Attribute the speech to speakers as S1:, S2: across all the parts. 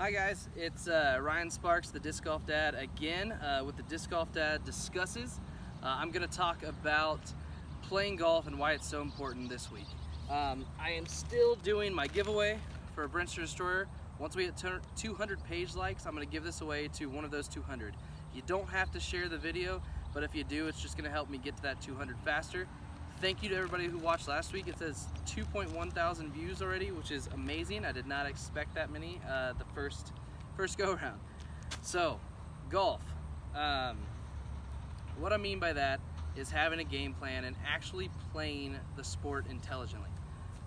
S1: Hi guys, it's Ryan Sparks, the Disc Golf Dad, again with the Disc Golf Dad Discusses. I'm going to talk about playing golf and why it's so important this week. I am still doing my giveaway for a Brentster Destroyer. Once we hit 200 page likes, I'm going to give this away to one of those 200. You don't have to share the video, but if you do, it's just going to help me get to that 200 faster. Thank you to everybody who watched last week. It says 2.1 thousand views already, which is amazing. I did not expect that many the first go around. So, golf. What I mean by that is having a game plan and actually playing the sport intelligently.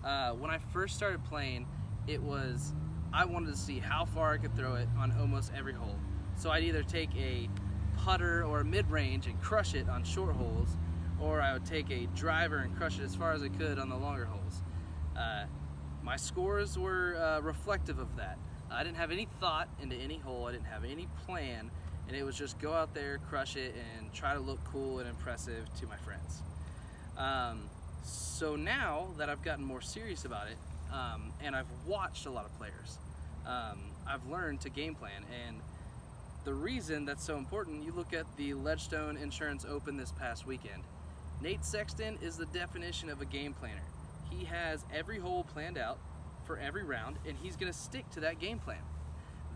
S1: When I first started playing, I wanted to see how far I could throw it on almost every hole. So I'd either take a putter or a mid-range and crush it on short holes, or I would take a driver and crush it as far as I could on the longer holes. My scores were reflective of that. I didn't have any thought into any hole, I didn't have any plan, and it was just go out there, crush it, and try to look cool and impressive to my friends. So now that I've gotten more serious about it, and I've watched a lot of players, I've learned to game plan. And the reason that's so important, you look at the Ledgestone Insurance Open this past weekend. Nate Sexton is the definition of a game planner. He has every hole planned out for every round, and he's going to stick to that game plan.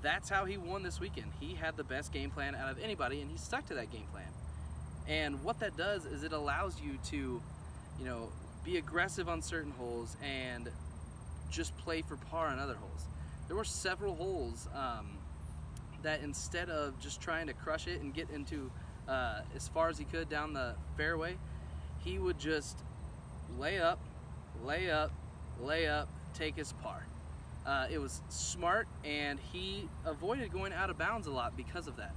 S1: That's how he won this weekend. He had the best game plan out of anybody, and he stuck to that game plan. And what that does is it allows you to, be aggressive on certain holes and just play for par on other holes. There were several holes that instead of just trying to crush it and get into as far as he could down the fairway, he would just lay up, take his par. It was smart, and he avoided going out of bounds a lot because of that.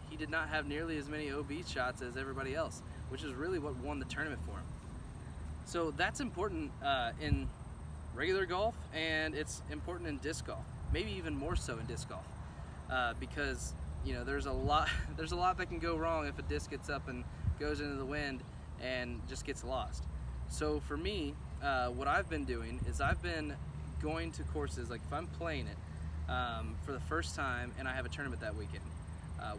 S1: He did not have nearly as many OB shots as everybody else, which is really what won the tournament for him. So that's important in regular golf, and it's important in disc golf, maybe even more so in disc golf, because there's a lot that can go wrong if a disc gets up and goes into the wind and just gets lost. So for me, what I've been doing is I've been going to courses, like if I'm playing it for the first time and I have a tournament that weekend,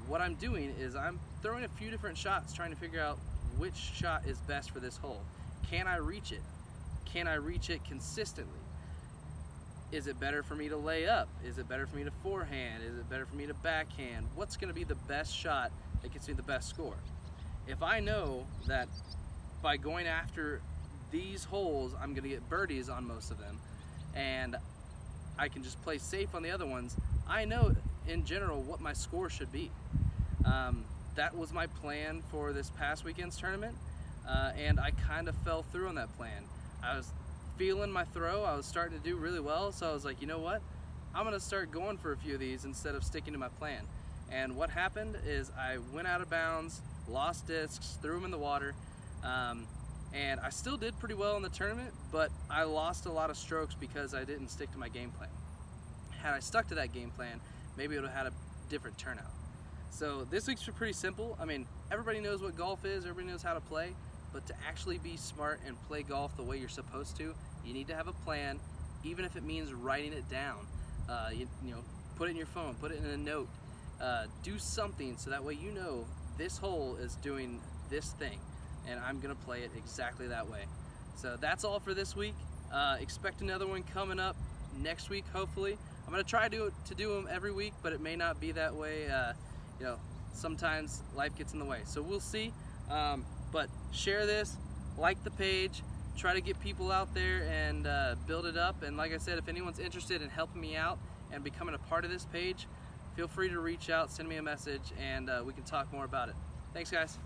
S1: what I'm doing is I'm throwing a few different shots, trying to figure out which shot is best for this hole. Can I reach it? Can I reach it consistently? Is it better for me to lay up? Is it better for me to forehand? Is it better for me to backhand? What's going to be the best shot that gets me the best score? If I know that by going after these holes, I'm going to get birdies on most of them, and I can just play safe on the other ones, I know in general what my score should be. That was my plan for this past weekend's tournament, and I kind of fell through on that plan. I was feeling my throw, I was starting to do really well, so I was like, you know what? I'm going to start going for a few of these instead of sticking to my plan. And what happened is I went out of bounds, lost discs, threw them in the water, and I still did pretty well in the tournament, but I lost a lot of strokes because I didn't stick to my game plan. Had I stuck to that game plan, maybe it would have had a different turnout. So this week's pretty simple. I mean, everybody knows what golf is, everybody knows how to play, but to actually be smart and play golf the way you're supposed to, you need to have a plan, even if it means writing it down. Put it in your phone, put it in a note, do something so that way you know this hole is doing this thing, and I'm gonna play it exactly that way. So that's all for this week. Expect another one coming up next week, hopefully. I'm gonna try to do them every week, but it may not be that way. Sometimes life gets in the way, so we'll see. But share this, like the page, try to get people out there and build it up. And like I said, if anyone's interested in helping me out and becoming a part of this page, feel free to reach out, send me a message, and we can talk more about it. Thanks, guys.